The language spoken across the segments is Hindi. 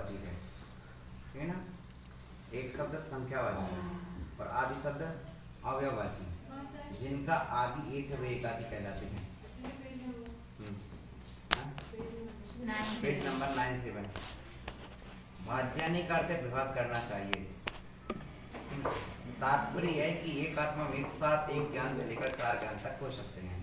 अव्ययवाची है, ठीक है ना। एक शब्द संख्यावाची और आदि शब्द अव्ययवाची, जिनका आदि एक है वे एकादि कहलाते हैं। Page number 97। भाज्यानि का अर्थ विभाग करना चाहिए। तात्पर्य है कि एक आत्मा में एक साथ एक ज्ञान से लेकर 4 ज्ञान तक हो सकते हैं।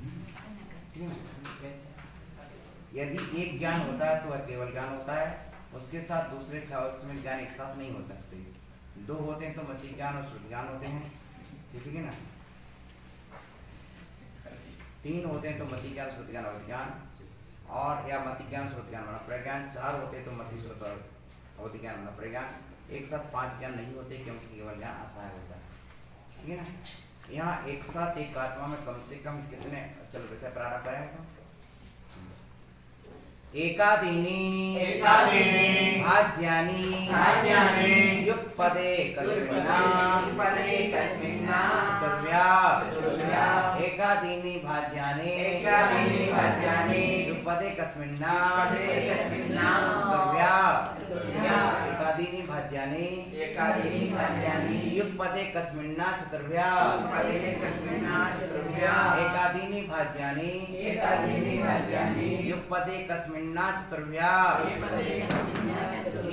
यदि एक ज्ञान होता है तो वह केवल ज्ञान होता है, उसके साथ दूसरे 6 उसमें ज्ञान एक साथ नहीं हो सकते। 2 होते हैं तो मति ज्ञान और श्रुति ज्ञान होते हैं, ठीक है ना। 3 होते हैं तो मति ज्ञान, श्रुति ज्ञान, अवधि ज्ञान, और या मति ज्ञान, श्रुति ज्ञान माना प्रज्ञान। 4 होते हैं तो मति, श्रुति और अवधि ज्ञान माना प्रज्ञान। एक साथ 5 ज्ञान नहीं होते क्योंकि केवल ज्ञान असहाय होता है, ठीक है ना। यहाँ एक साथ एक आत्मा में कम से कम कितने, चलो वैसे प्रारंभ करें। एकादीनि भाज्यानि युगपदे कस्मिन्ना चतुर्भ्या एकादीनि भाज्यानि युगपदे कस्मिन्ना चतुर्भ्या एकादीनि भाज्यानि युगपदे कस्मिन्ना चतुर्भ्या एकादीनि भाज्यानि युगपदे कस्मिन्ना चतुर्भ्या।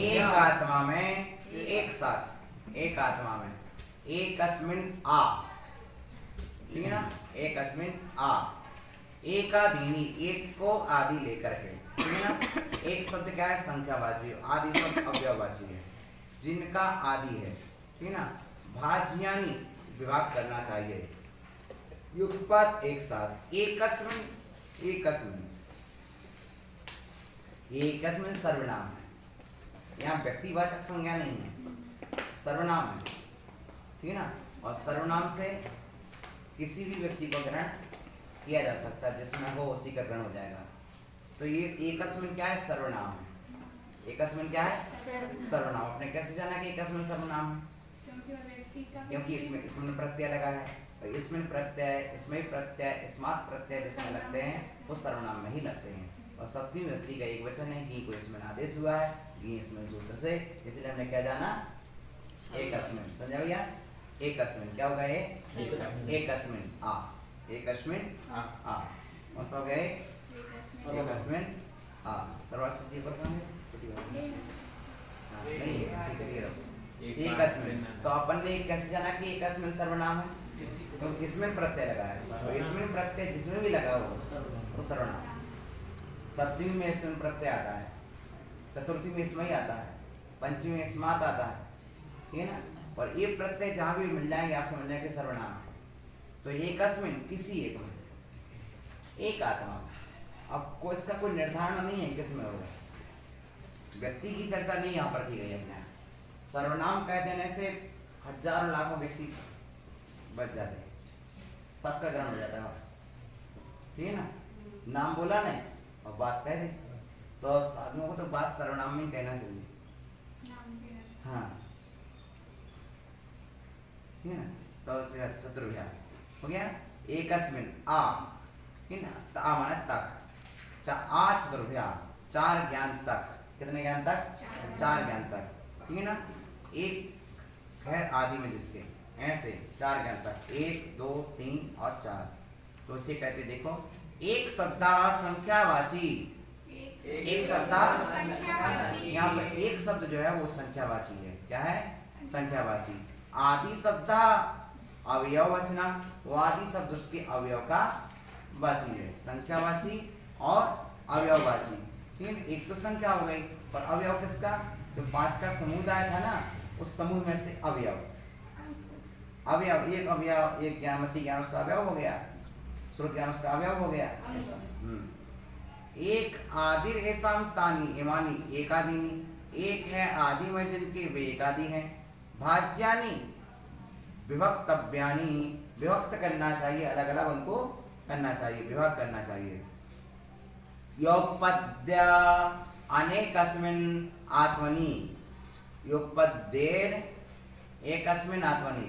एक आत्मा में एक साथ, एक आत्मा में एकस्मिन् आ, ठीक है ना, एकस्मिन् आ एकादीनि, एक को आदि लेकर के, ठीक है ना। एक शब्द क्या है, संख्यावाची, आदि शब्द अव्ययवाची है, जिनका आदि है, ठीक है ना। भाज्यानि विभाग करना चाहिए, युगपद एक साथ, एकस्मिन् सर्वनाम है, यहाँ व्यक्तिवाचक संज्ञा नहीं है, सर्वनाम है, ठीक है ना। और सर्वनाम से किसी भी व्यक्ति को ग्रहण किया जा सकता है, जिसमें वो उसी का ग्रहण हो जाएगा। तो ये एकस्मिन् क्या है, सर्वनाम है। एकस्मिन् क्या है, सर्वनाम। आपने कैसे जाना कि एकस्मिन् सर्वनाम है, क्योंकि इसमें प्रत्यय लगा है, और इसमें प्रत्यय, इसमें प्रत्यय, इस्मात् प्रत्यय जिसमें लगते हैं वो सर्वनाम में ही लगते हैं। और सप्तमी व्यक्ति का एक वचन है, गी को इसमें आदेश हुआ है, गी इसमें सूत्र से, इसलिए हमने क्या जाना, एकस्मिन्। समझा भैया, एकस्मिन् क्या होगा, एकस्मिन् आ, एकस्मिन् आ, कौन सा हो गया, एकस्मिन् आ। सर्वसत्य पर कहाँ है, नहीं एकस्मिन्। तो अपन ने कैसे जाना कि एकस्मिन् सर्वनाम है, तो इसमें प्रत्यय लगा है, तो इसमें प्रत्यय जिसमें भी लगा हो वो सर्वनाम। सप्तमी में इसमें प्रत्यय आता है, चतुर्थी में इसमें ही आता है, पंचमी में इस्मात आता है, ठीक है ना। और ये प्रत्यय जहां भी मिल जाएंगे आप समझ जाएंगे सर्वनाम है। तो एकस्मिन् किसी एक में, एक आत्मा। अब को इसका कोई निर्धारण नहीं है किसमें होगा, व्यक्ति की चर्चा नहीं यहाँ पर की गई है। सर्वनाम कह देने से हजारों लाखों व्यक्ति बच जाते हैं, सबका ग्रहण हो जाता है, ठीक है ना। नाम बोला नहीं और बात कह दी, तो साधुओं को तो बात सर्वनाम में ही कहना चाहिए, हाँ, ठीक है ना। तो चतुर्भ्या हो गया, एकस्मिन् आ, ठीक है ना, आ माने तक, आ चतुर्भ्या 4 ज्ञान तक, कितने ज्ञान तक, 4 ज्ञान तक, ठीक है ना। एक है आदि में जिसके ऐसे 4 ज्ञान तक, 1 2 3 और 4, तो इसे कहते देखो एक शब्द संख्यावाची, एक शब्द, यहाँ पर एक शब्द जो है वो संख्यावाची है, क्या है, संख्यावाची। आदि शब्द अवयववचना, वो आदि शब्द उसके अवयव का वाची है, संख्यावाची और अवयववाची, ठीक है। एक तो संख्या हो गई, पर अवयव किसका, तो 5 का समुदाय था ना, उस समूह में से अवयव, अवयव एक अवयव, एक ज्ञानमति ज्ञान उसका अवयव हो गया, श्रुति ज्ञान उसका अवयव हो गया। एक आदिर एसाम तानी इमानी एकादीनि, एक है आदि में जिनके वे एकादि हैं। भाज्यानि विभक्तव्यानि, विभक्त करना चाहिए, अलग अलग उनको करना चाहिए, विभाग करना चाहिए। योगपद्य अनेकस्मिन् आत्मनि, योगपद्येन एकस्मिन् आत्मनि,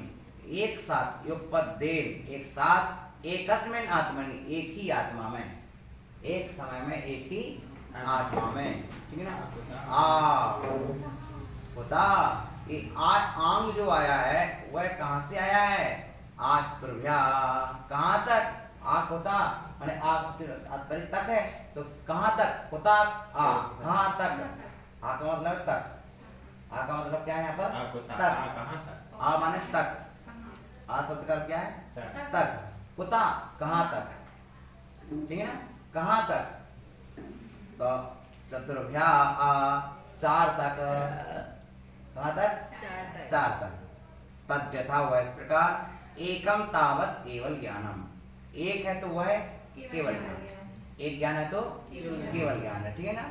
एक साथ, योगपद्येन एक साथ, एकस्मिन् आत्मनि एक ही आत्मा में, एक समय में एक ही आत्मा में, ठीक है ना। आ होता। ये आंग जो आया है वह कहाँ से आया है? आ चतुर्भ्या। कहाँ तक? आ होता माने आ से तक है, तो कहाँ तक? होता आ कहाँ तक? आ का मतलब तक। आ का मतलब क्या है यहाँ पर? तक। आ माने तक। आ शब्द का क्या है? तक। कुता कहाँ तक? ठीक है ना? कहाँ तक? तो चतुर्भ्या आ चार तक। कहाँ तक? चार तक। तद यथा हुआ इस प्रकार एकम तावत केवल ज्ञानम। एक है तो वह है केवल ज्ञान। एक ज्ञान है तो केवल ज्ञान है। ठीक है ना?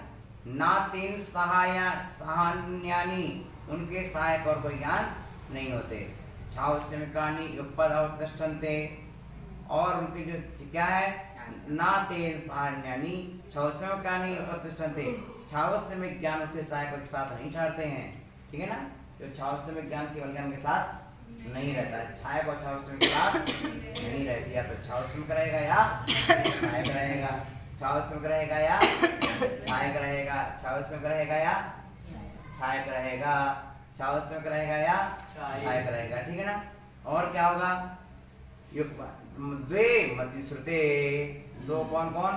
ना तीन सहान्यानी उनके सहायक और कोई ज्ञान नहीं होते। छावस्यमिकानि युगपद अवतिष्ठन्ते और उनके जो क्या है? ना तेन सहान्यानि छावस्यमिकानि अवतिष्ठन्ते। छावस्यमिक ज्ञान उसके सहायक के साथ नहीं ठहरते हैं। ठीक है ना? जो छावस्यमिक ज्ञान केवल ज्ञान के साथ नहीं रहता है। छायक और छावस्यमिक के साथ नहीं रहती। या तो छावस्यमिक रहेगा या छायक रहेगा। छावस्यमिक रहेगा या छायक रहेगा। छावस्यमिक रहेगा या छायक रहेगा। छावस्यमिक रहेगा या छायक रहेगा। ठीक है ना? और क्या होगा? द्वे मति श्रुते। दो कौन कौन?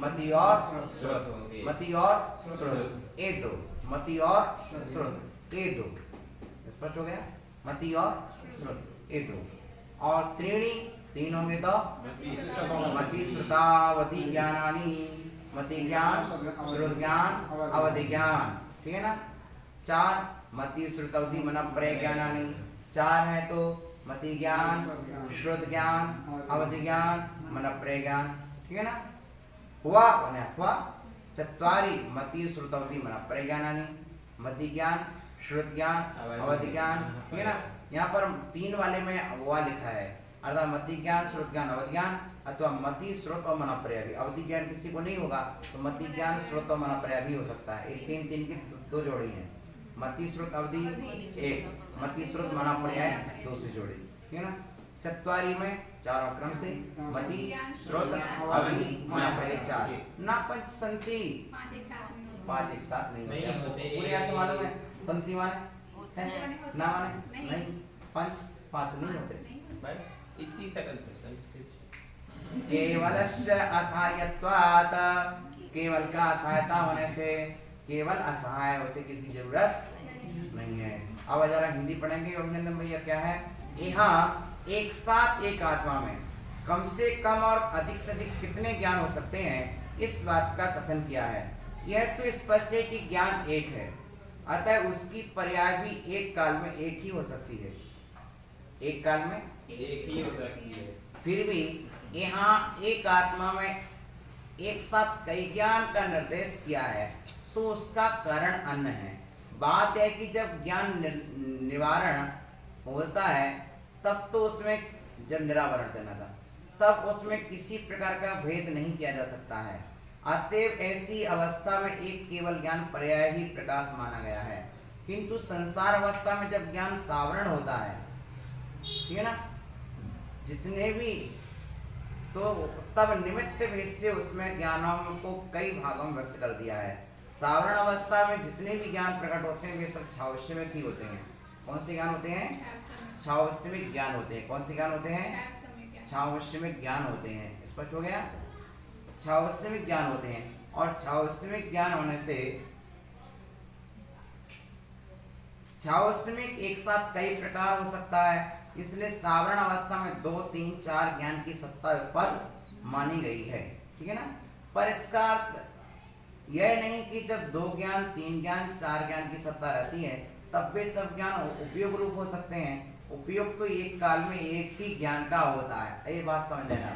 मति और श्रुत। मति और श्रुत ये दो। मति और श्रुत ये दो। स्पष्ट हो गया? मति और श्रुत ये दो। और त्रीणी तीन होंगे तो मति श्रुतावधि ज्ञानानि। मति ज्ञान श्रुत ज्ञान अवधि ज्ञान। ठीक है ना? चार मति श्रुतावधि मन प्रय ज्ञानानि। चार है तो मति ज्ञान श्रुत ज्ञान अवधि ज्ञान मन प्रय ज्ञान। ठीक है ना? हुआ अथवा चत्वारि मति श्रुतावधि मन प्रय ज्ञानानि। मति ज्ञान श्रुत ज्ञान अवधि ज्ञान। ठीक है ना? यहाँ पर तीन वाले में हुआ लिखा है अर्थात मति ज्ञान श्रुत ज्ञान अवधि ज्ञान अथवा मति श्रुत और मनप्रय भी। अवधि ज्ञान किसी को नहीं होगा तो मति ज्ञान श्रुत और मनप्रय भी हो सकता है। एक तीन तीन की दो जोड़ी है। मति श्रुत अवधि एक, मति श्रुत मनप्रय दूसरी जोड़ी। ठीक है ना? चत्वारी में चारों क्रम से मति श्रुत अवधि मनप्रय चार। ना पंच संति पांच एक साथ नहीं होते। पूरे अर्थ मालूम है? संति माने ना माने नहीं। पंच पांच नहीं होते। इतनी सकल केवलस्य असहायत्वात् केवल का असहायता होने से केवल असहाय उसे किसी जरूरत नहीं है। अब जरा हिंदी पढ़ेंगे अभिनंदन भैया। क्या है? यहाँ एक साथ एक आत्मा में कम से कम और अधिक से अधिक कितने ज्ञान हो सकते हैं इस बात का कथन किया है। यह तो स्पष्ट है कि ज्ञान एक है अतः उसकी पर्याय भी एक काल में एक ही हो सकती है। एक काल में एक ही हो सकती है। फिर भी यहाँ एक आत्मा में एक साथ कई ज्ञान का निर्देश किया है सो उसका कारण अन्य है। बात है कि जब ज्ञान निवारण होता है तब तो उसमें जब निरावरण करना था तब उसमें किसी प्रकार का भेद नहीं किया जा सकता है। अतएव ऐसी अवस्था में एक केवल ज्ञान पर्याय ही प्रकाश माना गया है। किंतु संसार अवस्था में जब ज्ञान सावरण होता है, ठीक है ना, जितने भी तो तब निमित्त भेद से उसमें ज्ञानों को कई भागों में व्यक्त कर दिया है। सावरण अवस्था में जितने भी ज्ञान प्रकट होते हैं वे सब छावस्यमिक ही होते हैं। कौन से ज्ञान होते हैं? छावस्यमिक ज्ञान होते हैं। कौन से ज्ञान होते हैं? छावस्यमिक ज्ञान होते हैं। स्पष्ट हो गया? छावस्यमिक ज्ञान होते हैं और छावस्यमिक ज्ञान होने से छावस्यमिक एक साथ कई प्रकार हो सकता है। इसलिए सावरण अवस्था में 2, 3, 4 ज्ञान की सत्ता उत्पन्न मानी गई है। ठीक है ना? पर इसका अर्थ यह नहीं कि जब 2 ज्ञान, 3 ज्ञान, 4 ज्ञान की सत्ता रहती है तब वे सब ज्ञान उपयोग रूप हो सकते हैं। उपयोग तो एक काल में एक ही ज्ञान का होता है। ये बात समझ लेना,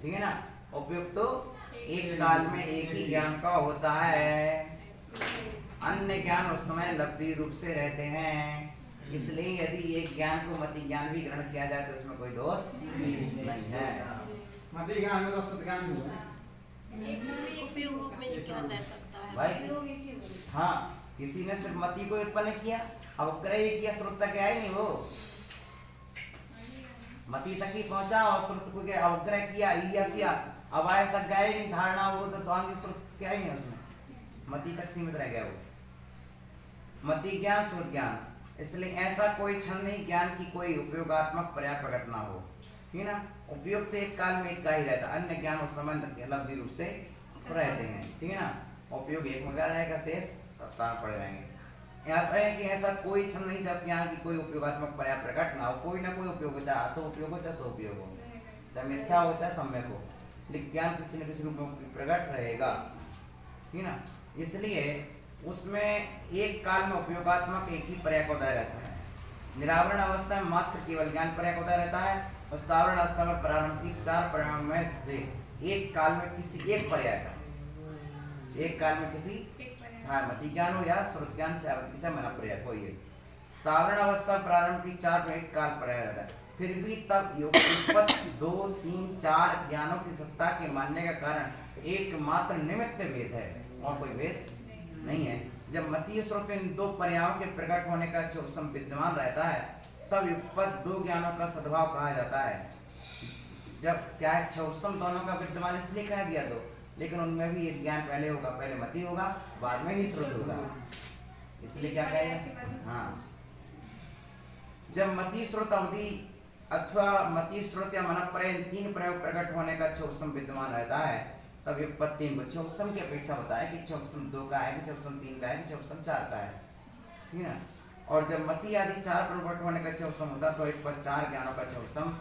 ठीक है ना? उपयोग तो एक काल में एक ही ज्ञान का होता है। अन्य ज्ञान उस समय लब्धि रूप से रहते हैं। इसलिए यदि एक ज्ञान को मति ज्ञान भी ग्रहण किया जाए तो इसमें कोई दोष नहीं है। मति ज्ञान तो सत ज्ञान उपयोग रूप में ही क्या रह सकता है भाई? हाँ, किसी ने सिर्फ मति को उत्पन्न किया, अवग्रह किया, श्रुत तक आए नहीं, वो मति तक ही पहुंचा और श्रुत को क्या अवग्रह किया, या किया, अवाय तक गए नहीं, धारणा वो तो आगे श्रुत क्या ही नहीं, उसमें मति तक सीमित रह गया। वो मति ज्ञान श्रुत ज्ञान, इसलिए ऐसा कोई क्षण नहीं ज्ञान की कोई उपयोगात्मक पर्याय प्रकट ना हो, ठीक है ना। उपयोग तो एक काल में एक का ही रहता, अन्य ज्ञान और संबंध लब्धि रूप से रहते हैं, ठीक है ना। उपयोग एक में रहेगा, शेष सप्ताह पड़े रहेंगे। ऐसा है कि ऐसा कोई क्षण नहीं जब ज्ञान की कोई उपयोगात्मक पर्याय प्रकट ना हो, कोई ना कोई उपयोग हो, चाहे असो उपयोग हो चाहे सो उपयोग हो, चाहे मिथ्या हो चाहे सम्यक हो, लेकिन ज्ञान किसी न किसी रूप में प्रकट रहेगा, ठीक है ना। इसलिए उसमें एक काल में उपयोगात्मक एक ही पर्याय का उदय रहता है। निरावरण अवस्था में मात्र केवल ज्ञान पर्याय का उदय रहता है, और सावरण अवस्था में प्रारंभिक 4 पर्यायों में से एक काल में किसी एक पर्याय का, एक काल में किसी चाहे मति ज्ञान हो या श्रुत ज्ञान, चाहे मन पर्याय कोई है। सावरण अवस्था प्रारंभिक 4 में एक काल पर्याय रहता है, फिर भी तब युगपत 2, 3, 4 ज्ञानों की सत्ता के मानने का कारण एकमात्र निमित्त भेद है, और कोई भेद नहीं है। जब मति श्रुत इन 2 पर्यायों के प्रकट होने का क्षोभसम विद्यमान रहता है, तब युगपत 2 ज्ञानों का सद्भाव कहा जाता है। जब क्या है, क्षोभसम दोनों का विद्यमान इसलिए कह दिया तो, लेकिन उनमें भी एक ज्ञान पहले होगा, पहले मति होगा बाद में ही श्रुत होगा, इसलिए क्या कहेगा। हाँ, जब मति श्रुत अवधि अथवा मति श्रुत या मन पर्याय 3 प्रयोग प्रकट होने का क्षोभसम विद्यमान रहता है, तब युगपत 3 को क्षोभसम की अपेक्षा बताया कि क्षोभसम 2 का है कि क्षोभसम 3 का है कि क्षोभसम 4 का है, ठीक है ना। और जब मति आदि 4 प्रकट होने का क्षोभसम होता है तो एक पर 4 ज्ञानों का क्षोभसम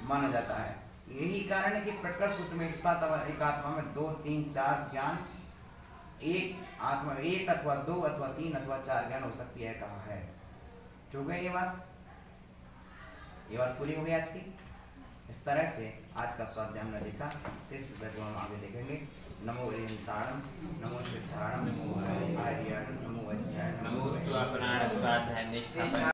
माना जाता है। यही कारण है कि प्रकट सूत्र में एक आत्मा में 2, 3, 4 ज्ञान, एक आत्मा में 1 अथवा 2 अथवा 3 अथवा 4 ज्ञान हो सकती है कहा है। ठीक है, ये बात पूरी हो गई आज की। इस तरह से आज का स्वाध्याय हमने देखा, शेष विषय को हम आगे देखेंगे। नमो ओरियंताणम, नमो सिद्धाणम, नमो आर्यण, नमो वज्रायण, नमो स्वापनार्थाध्याय निष्ठा